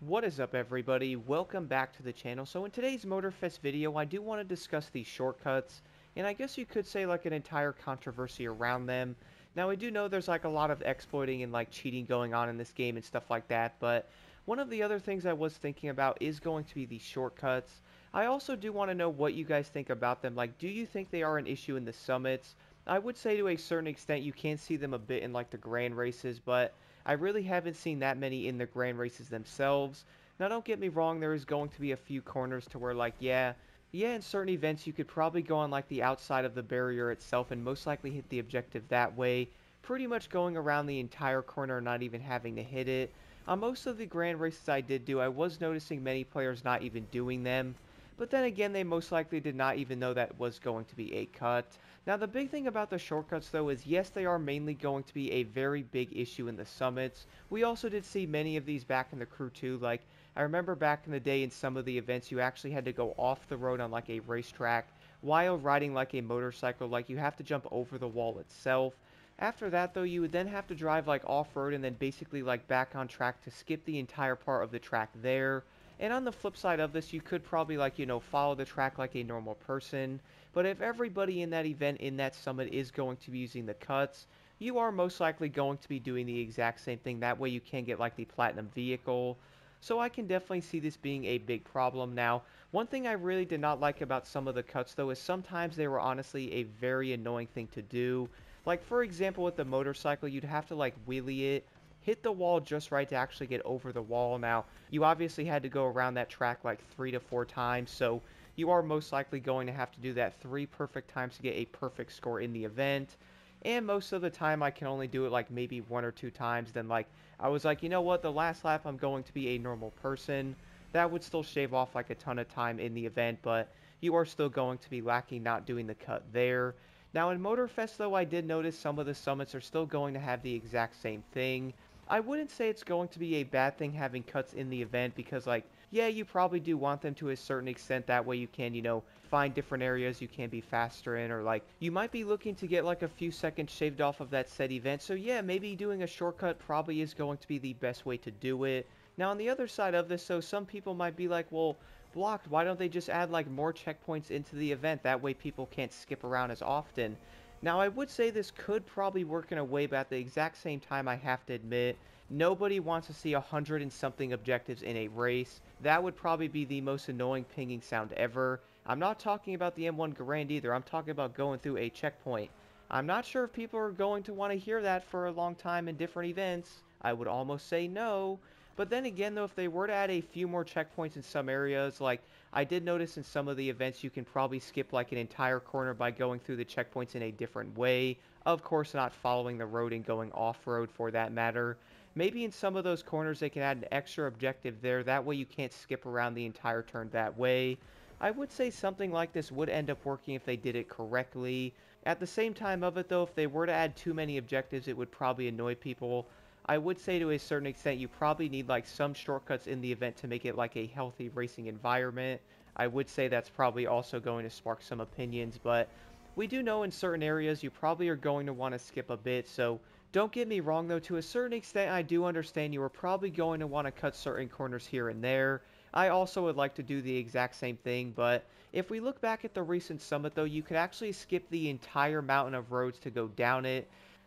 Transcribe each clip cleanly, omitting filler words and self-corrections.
What is up, everybody? Welcome back to the channel. So in today's Motorfest video, I do want to discuss these shortcuts, and I guess you could say like an entire controversy around them. Now, I do know there's like a lot of exploiting and like cheating going on in this game and stuff like that, but one of the other things I was thinking about is going to be these shortcuts. I also do want to know what you guys think about them. Like, do you think they are an issue in the summits? I would say to a certain extent you can see them a bit in like the grand races, but I really haven't seen that many in the grand races themselves. Now, don't get me wrong, there is going to be a few corners to where, like, yeah, in certain events you could probably go on, like, the outside of the barrier itself and most likely hit the objective that way, pretty much going around the entire corner and not even having to hit it. On most of the grand races I did do, I was noticing many players not even doing them. But then again, they most likely did not even know that was going to be a cut. Now, the big thing about the shortcuts, though, is yes, they are mainly going to be a very big issue in the summits. We also did see many of these back in the crew, too. Like, I remember back in the day in some of the events, you actually had to go off the road on, like, a racetrack while riding, like, a motorcycle. Like, you have to jump over the wall itself. After that, though, you would then have to drive, like, off-road and then basically, like, back on track to skip the entire part of the track there. And on the flip side of this, you could probably, like, follow the track like a normal person. But if everybody in that event, in that summit, is going to be using the cuts, you are most likely going to be doing the exact same thing. That way you can get, like, the platinum vehicle. So I can definitely see this being a big problem. Now, one thing I really did not like about some of the cuts, though, is sometimes they were honestly a very annoying thing to do. Like, for example, with the motorcycle, you'd have to, like, wheelie it, hit the wall just right to actually get over the wall. Now, you obviously had to go around that track like 3 to 4 times, so you are most likely going to have to do that 3 perfect times to get a perfect score in the event. And most of the time, I can only do it like maybe 1 or 2 times. Then, like, I was like, you know what, the last lap I'm going to be a normal person. That would still shave off like a ton of time in the event, but you are still going to be lacking not doing the cut there. Now, in Motorfest, though, I did notice some of the summits are still going to have the exact same thing. I wouldn't say it's going to be a bad thing having cuts in the event because, like, yeah, you probably do want them to a certain extent. That way you can, find different areas you can be faster in, or, like, you might be looking to get, like, a few seconds shaved off of that said event. So, yeah, maybe doing a shortcut probably is going to be the best way to do it. Now, on the other side of this, so some people might be like, well, blocked, why don't they just add, like, more checkpoints into the event? That way people can't skip around as often. Now, I would say this could probably work in a way, but at the exact same time, I have to admit, nobody wants to see 100 and something objectives in a race. That would probably be the most annoying pinging sound ever. I'm not talking about the M1 Garand either. I'm talking about going through a checkpoint. I'm not sure if people are going to want to hear that for a long time in different events. I would almost say no. But then again, though, if they were to add a few more checkpoints in some areas, like I did notice in some of the events, you can probably skip like an entire corner by going through the checkpoints in a different way. Of course, not following the road and going off-road for that matter. Maybe in some of those corners they can add an extra objective there. That way you can't skip around the entire turn that way. I would say something like this would end up working if they did it correctly. At the same time of it, though, if they were to add too many objectives, it would probably annoy people. I would say to a certain extent you probably need like some shortcuts in the event to make it like a healthy racing environment. I would say that's probably also going to spark some opinions, but we do know in certain areas you probably are going to want to skip a bit, so don't get me wrong though, to a certain extent I do understand you are probably going to want to cut certain corners here and there. I also would like to do the exact same thing, but if we look back at the recent summit though, you could actually skip the entire mountain of roads to go down it.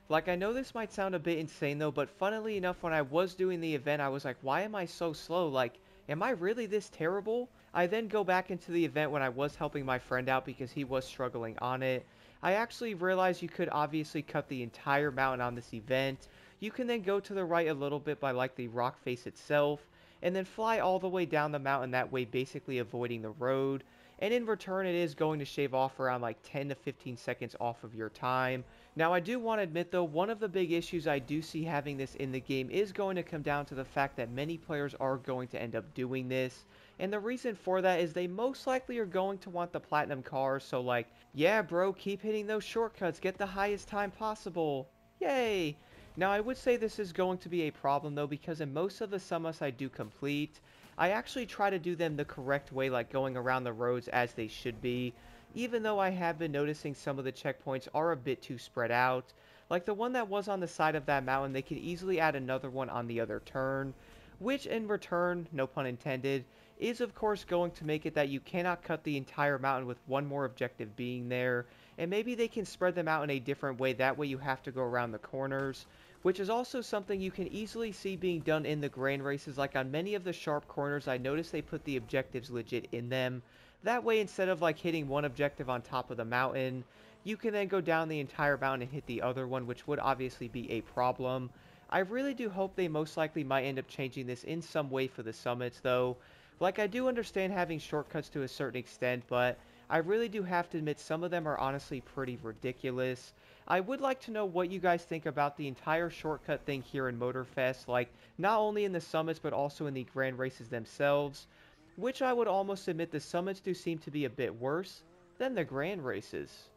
Like, I know this might sound a bit insane though, but funnily enough, when I was doing the event, I was like, why am I so slow? Like, am I really this terrible? I then go back into the event when I was helping my friend out because he was struggling on it. I actually realized you could obviously cut the entire mountain on this event. You can then go to the right a little bit by like the rock face itself, and then fly all the way down the mountain that way, basically avoiding the road. And in return, it is going to shave off around like 10 to 15 seconds off of your time. Now, I do want to admit, though, one of the big issues I do see having this in the game is going to come down to the fact that many players are going to end up doing this. And the reason for that is they most likely are going to want the platinum cars. So, like, yeah, bro, keep hitting those shortcuts. Get the highest time possible. Yay! Now, I would say this is going to be a problem, though, because in most of the summits I do complete, I actually try to do them the correct way, like going around the roads as they should be, even though I have been noticing some of the checkpoints are a bit too spread out. Like the one that was on the side of that mountain, they could easily add another one on the other turn. which in return, no pun intended, is of course going to make it that you cannot cut the entire mountain with one more objective being there, and maybe they can spread them out in a different way, that way you have to go around the corners, which is also something you can easily see being done in the grand races. Like on many of the sharp corners, I noticed they put the objectives legit in them. That way, instead of like hitting one objective on top of the mountain, you can then go down the entire mountain and hit the other one, which would obviously be a problem. I really do hope they most likely might end up changing this in some way for the summits, though. Like, I do understand having shortcuts to a certain extent, but I really do have to admit some of them are honestly pretty ridiculous. I would like to know what you guys think about the entire shortcut thing here in Motorfest, like, not only in the summits, but also in the grand races themselves, which I would almost admit the summits do seem to be a bit worse than the grand races.